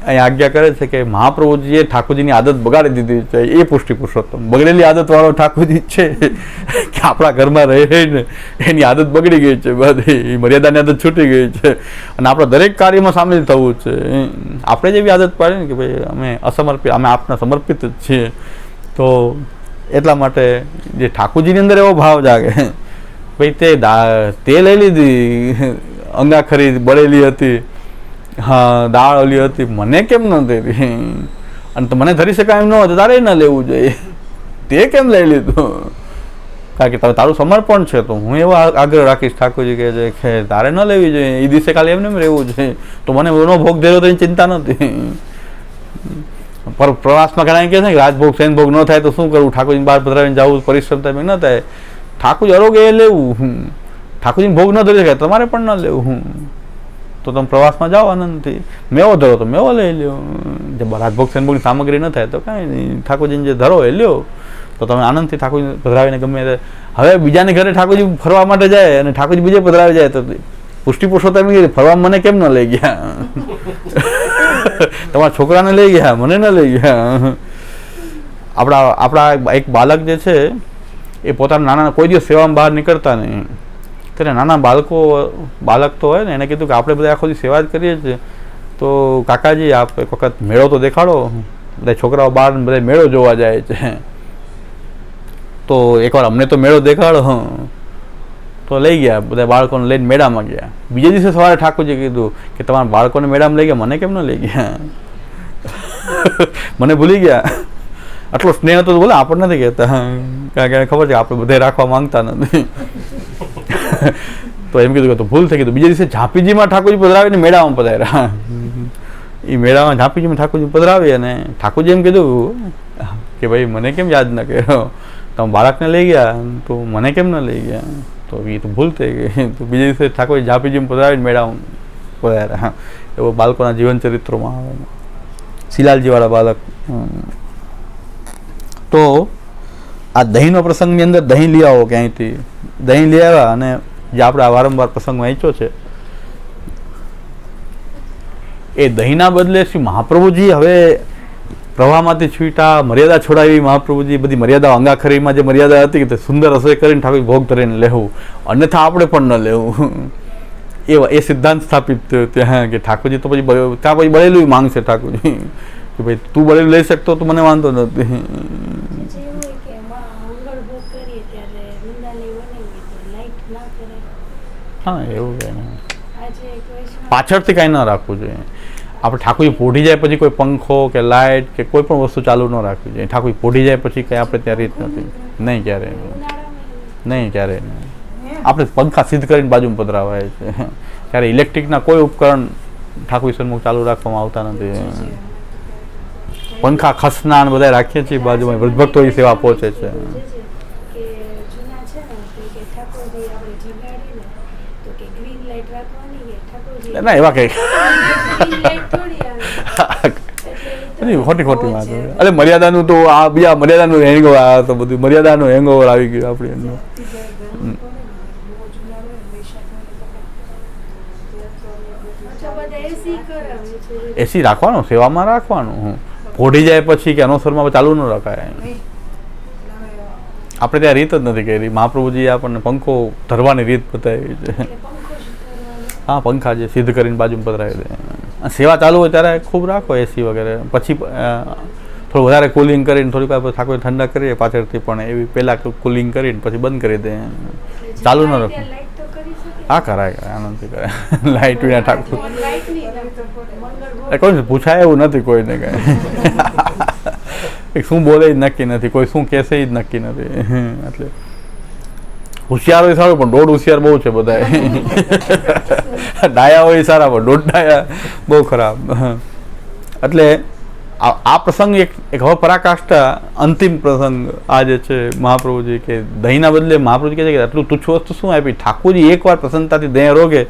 અહીં આજ્ઞા કરે છે કે મહાપ્રભુજીએ ઠાકોરજીની આદત બગાડી દીધી છે, એ પુષ્ટિ પુરુષોત્તમ. બગડેલી આદતવાળો ઠાકોરજી છે કે આપણા ઘરમાં રહીને એની આદત બગડી ગઈ છે, બધી મર્યાદાની આદત છૂટી ગઈ છે અને આપણે દરેક કાર્યમાં સામેલ થવું છે. આપણે જેવી આદત પાડી ને કે ભાઈ અમે અસમર્પિત, અમે આપને સમર્પિત જ છીએ, તો એટલા માટે જે ઠાકોરજીની અંદર એવો ભાવ જાગે ભાઈ તે લઈ લીધી અંગાખરી બળેલી હતી, હા દાળ ઓલી હતી, મને કેમ ન દેવી, અને તો મને ધરી શકાય એમ ન હોય તો તારે ન લેવું જોઈએ, તે કેમ લઈ લીધું? કારણ કે તારું સમર્પણ છે, તો હું એવો આગ્રહ રાખીશ ઠાકોરજી કહે છે કે તારે ન લેવી જોઈએ, એ દિવસે કાલે એમને એમ રહેવું જોઈએ, તો મને એનો ભોગ ધર્યો તો એની ચિંતા નથી. પર પ્રવાસમાં ઘણા કહે છે કે રાજભોગ સેનભોગ ન થાય તો શું કરવું, ઠાકોરજી બહાર પધરાવીને જવું, પરિશ્રમ થાય ન થાય, ઠાકોરજી આરોગ્ય એ લેવું, ઠાકોરજીને ભોગ ન ધરી શકાય તમારે પણ ન લેવું, તો તમે પ્રવાસમાં જાઓ આનંદથી, મેવો ધરો તો મેવો લઈ લ્યો, જે રાજભોગ સેનભોગની સામગ્રી ન થાય તો કાંઈ નહીં, ઠાકોરજીને જે ધરો એ લ્યો, તો તમે આનંદથી ઠાકોરજી પધરાવીને ગમે તે. હવે બીજાને ઘરે ઠાકોરજી ફરવા માટે જાય અને ઠાકોરજી બીજે પધરાવી જાય તો પુષ્ટિ પુરુષોત્તમ ફરવા મને કેમ ન લઈ ગયા? તમારા છોકરાને લઈ ગયા, મને ન લઈ ગયા. આપણા એક બાળક જે છે એ પોતાના નાના કોઈ દિવસ સેવામાં બહાર નીકળતા નહીં, ત્યારે નાના બાળક તો હોય ને, એને કીધું કે આપણે બધા આખો દિવસ સેવા જ કરીએ છીએ, તો કાકાજી આપ એક વખત મેળો તો દેખાડો. બધા છોકરાઓ બહાર બધા મેળો જોવા જાય છે, તો એકવાર અમને તો મેળો દેખાડો. તો લઈ ગયા, બધા બાળકોને લઈને મેળામાં ગયા. બીજે દિવસે સવારે ઠાકોરજી કીધું કે તમારા બાળકોને મેળામાં લઈ ગયા, મને કેમ ન લઈ ગયા? મને ભૂલી ગયા. આટલો સ્નેહ હતો બોલે આપણને નથી કહેતા, કારણ કે ખબર છે આપણે બધે રાખવા માંગતા નથી. તો એમ કીધું કે તો ભૂલ થઈ ગઈ. બીજે દિવસે ઝાંપીજીમાં ઠાકોરજી પધરાવીને મેળામાં પધાર્યા. એ મેળામાં ઝાંપીજીમાં ઠાકોરજી પધરાવી અને ઠાકોરજી એમ કીધું કે ભાઈ મને કેમ યાદ ન કર્યો, તમે બાળકને લઈ ગયા તો મને કેમ ન લઈ ગયા? તો એ તો ભૂલ થઈ ગઈ. તો બીજે દિવસે ઠાકોરજી ઝાંપીજીમાં પધરાવીને મેળામાં પધાર્યા. એવો બાળકોના જીવન ચરિત્રોમાં આવે. શિલાલજીવાળા બાળક. તો આ દહીંનો પ્રસંગની અંદર દહીં લઈ આવો ક્યાંયથી, દહીં લઈ આવ્યા અને જે આપણે આ વારંવાર પ્રસંગ વાંચ્યો છે એ દહીંના બદલે શ્રી મહાપ્રભુજી હવે પ્રવાહમાંથી છૂટા, મર્યાદા છોડાવી મહાપ્રભુજી, બધી મર્યાદા અંગાખરીમાં જે મર્યાદા હતી કે સુંદર રસોઈ કરીને ઠાકોર ભોગ ધરીને લેવું, અન્યથા આપણે પણ ન લેવું, એ સિદ્ધાંત સ્થાપિત થયો ત્યાં કે ઠાકોરજી તો પછી ત્યાં પછી બળેલું માંગશે ઠાકોરજી કે ભાઈ તું બળેલું લઈ શકતો તો મને વાંધો નથી. હા એવું કે પાછળથી કાંઈ ન રાખવું જોઈએ. આપણે ઠાકોરજી પોઢી જાય પછી કોઈ પંખો કે લાઇટ કે કોઈ પણ વસ્તુ ચાલુ ન રાખવી જોઈએ. ઠાકોરજી પોઢી જાય પછી કંઈ આપણે ત્યાં રીત નથી, નહીં ક્યારે નહીં, ક્યારે નહીં. આપણે પંખા સિદ્ધ કરીને બાજુમાં પધરાવાય છે, ત્યારે ઇલેક્ટ્રિકના કોઈ ઉપકરણ ઠાકોરજી સન્મુખ ચાલુ રાખવામાં આવતા નથી. પંખા ખસના બધા રાખીએ છીએ બાજુમાં, વૃદ્ધભક્તોની સેવા પહોંચે છે. ના એવા કઈ ખોટી વાત. અરે મર્યાદાનું તો આ બીજા મર્યાદાનું હેંગઓવર આવ્યો તો, બધું મર્યાદાનું હેંગઓવર આવી ગયું આપણે એનું. એસી રાખવાનું, સેવામાં રાખવાનું. પોઢી જાય પછી કે અનોસરમાં ચાલુ ન રખાય. આપણે ત્યાં રીત જ નથી કરી. મહાપ્રભુજી આપણને પંખો ધરવાની રીત બતાવી છે. હા પંખા જે સિદ્ધ કરીને બાજુમાં પધરાવી દે. સેવા ચાલુ હોય ત્યારે ખૂબ રાખો એસી વગેરે, પછી થોડું વધારે કુલિંગ કરીને થોડીક વાર થાકો ઠંડા કરીએ પાછળથી, પણ એવી પહેલાં કુલિંગ કરીને પછી બંધ કરી દે, ચાલુ ન રાખો. હા કરાય આનંદથી કરે લાઇટ વિના ઠાકુર કોઈ પૂછાય એવું નથી કોઈને કંઈ શું બોલે જ નક્કી નથી, કોઈ શું કહેશે જ નક્કી નથી. એટલે હોશિયાર હોય સારું, પણ દોઢ હોશિયાર બહુ છે બધા. ડાયા હોય સારા, પણ દોઢ ડાયા બહુ ખરાબ. એટલે આ પ્રસંગ એક હવે પરાકાષ્ઠા અંતિમ પ્રસંગ આ જે છે મહાપ્રભુજી કે દહીંના બદલે મહાપ્રભુજી કહે છે કે આટલું તુચ્છ વસ્તુ શું આપી. ઠાકોરજી એકવાર પ્રસન્નતાથી દહીં રોગે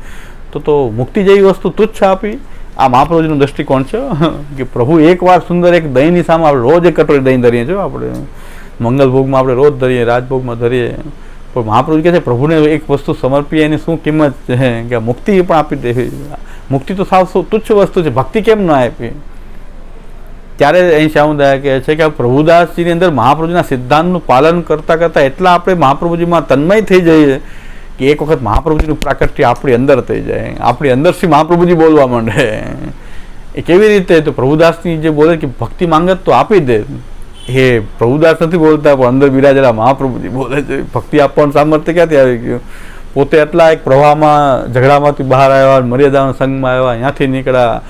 તો મુક્તિ જેવી વસ્તુ તુચ્છ આપી. આ મહાપ્રભુજીનો દૃષ્ટિકોણ છે કે પ્રભુ એકવાર સુંદર એક દહીંની સામે આપણે રોજ એક કટોરી દહીં ધરીએ છીએ, આપણે મંગલ ભોગમાં આપણે રોજ ધરીએ, રાજભોગમાં ધરીએ, પણ મહાપ્રભુ કહે છે પ્રભુને એક વસ્તુ સમર્પીએ એની શું કિંમત છે કે મુક્તિ પણ આપી દેવી. મુક્તિ તો સાવ તુચ્છ વસ્તુ છે, ભક્તિ કેમ ન આપી. ત્યારે અહીં શ્યામદાય કહે છે કે પ્રભુદાસજીની અંદર મહાપ્રભુજીના સિદ્ધાંતનું પાલન કરતાં કરતાં એટલા આપણે મહાપ્રભુજીમાં તન્મય થઈ જઈએ કે એક વખત મહાપ્રભુજીનું પ્રાકટ્ય આપણી અંદર થઈ જાય, આપણી અંદરથી મહાપ્રભુજી બોલવા માંડે. એ કેવી રીતે? તો પ્રભુદાસની જે બોલે કે ભક્તિ માંગત તો આપી દે, એ પ્રભુદાસ નથી બોલતા, પણ અંદર બિરાજેલા મહાપ્રભુજી બોલે છે. ભક્તિ આપવાનું સામર્થ્ય ક્યાંથી આવી ગયું? પોતે એટલા એક પ્રવાહમાં ઝઘડામાંથી બહાર આવ્યા, મર્યાદાના સંઘમાં આવ્યા, અહીંયાથી નીકળ્યા,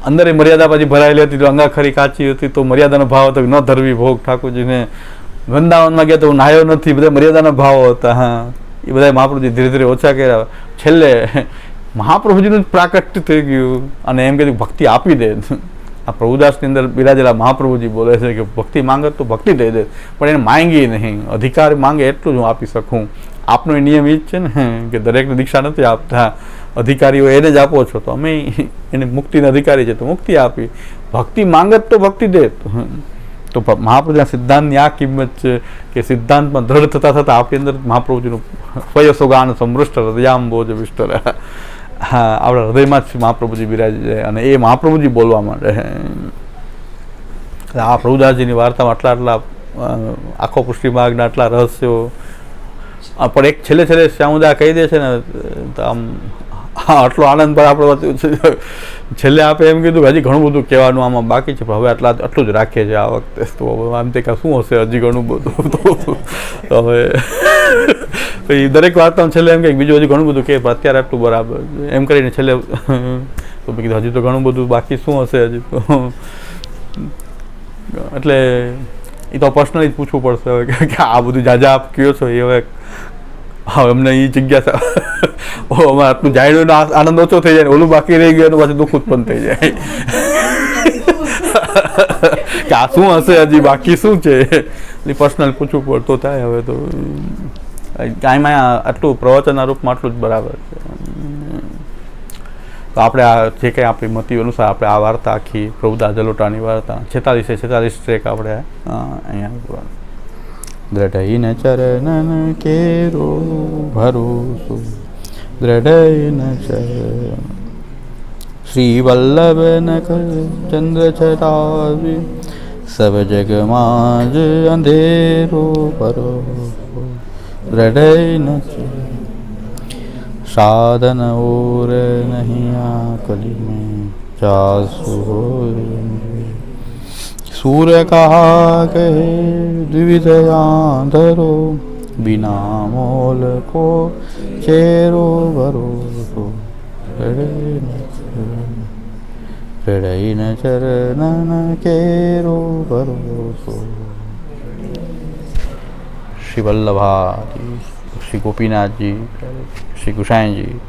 અંદર એ મર્યાદા પછી ભરાયેલી હતી, તો અંગાખરી કાચી હતી, તો મર્યાદાનો ભાવ હતો ન ધરવી ભોગ ઠાકોરજીને. વૃંદાવનમાં ગયા તો નાયો નથી, બધા મર્યાદાના ભાવો હતા. હા, એ બધા મહાપ્રભુજી ધીરે ધીરે ઓછા કર્યા. છેલ્લે મહાપ્રભુજીનું જ પ્રાકટ્ય થઈ ગયું અને એમ કીધું ભક્તિ આપી દે. આ પ્રભુદાસની અંદર બિરાજેલા મહાપ્રભુજી બોલે છે કે ભક્તિ માંગત તો ભક્તિ દઈ દે, પણ એને માંગી નહીં. અધિકાર માંગે એટલું જ હું આપી શકું. આપનો એ નિયમ એ જ છે ને કે દરેકને દીક્ષા નથી આપતા, અધિકારીઓ એને જ આપો છો, તો અમે એને મુક્તિના અધિકારી છે તો મુક્તિ આપી. ભક્તિ માંગત તો ભક્તિ દે. તો મહાપ્રભુના સિદ્ધાંતની આ કિંમત છે કે સિદ્ધાંતમાં દ્રઢ થતાં થતાં આપણી અંદર મહાપ્રભુજીનું સ્વયસોગાન સમૃષ્ટ હૃદયાંબોજ વિષ્ટર. હા, આપણા હૃદયમાં જ મહાપ્રભુજી બિરાજી જાય અને એ મહાપ્રભુજી બોલવા માંડે. આ પ્રભુદાસજીની વાર્તામાં આટલા આખો પુષ્ટિ માર્ગના આટલા રહસ્યો, પણ એક છેલ્લે શ્યામુદા કહી દે છે ને, આમ આટલો આનંદ પર આપણે છેલ્લે આપે એમ કીધું હજી ઘણું બધું કહેવાનું આમાં બાકી છે, પણ હવે આટલું જ રાખીએ છીએ આ વખતે. તો આમ તે શું હશે હજી ઘણું બધું. તો હવે એ દરેક વાર્તામાં છેલ્લે એમ કે બીજું હજી ઘણું બધું કે અત્યારે આટલું બરાબર એમ કરીને છેલ્લે તો મેં કીધું હજી તો ઘણું બધું બાકી શું હશે હજી તો. એટલે એ તો પર્સનલી જ પૂછવું પડશે હવે કે આ બધું જાજા આપ કયો છો એ હવે અમને એ જગ્યા અમારે આટલું જાણ્યું આનંદ ઓછો થઈ જાય, ઓલું બાકી રહી ગયું પાછું દુઃખ ઉત્પન્ન થઈ જાય કે આ શું હશે હજી બાકી શું છે. પર્સનલ પૂછવું પડતો થાય. હવે તો કાંઈમાં આટલું પ્રવચનના રૂપમાં આટલું જ બરાબર છે. તો આપણે આ જે કંઈ આપણી મતિ અનુસાર આપણે આ વાર્તા આખી પ્રભુદાસ જલોટાની વાર્તા 46 ટ્રેક આપણે અહીંયા દ્રઢઈન ચરણન કેરો ભરોસો દ્રઢઈન ચરણ શ્રી વલ્લભ નખ ચંદ્ર છટાવી સબ જગમાં જ અંધેરો ભરોસો દ્રઢઈન साधन और नहीं आकली में जासु सूर्य कहा कहे द्विविधयां धरो बिना मोल को चेरो भरोसो हृदय न चरण केरो भरोसो. श्री वल्लभाजी, श्री गोपीनाथ जी, श्री गुसाई जी.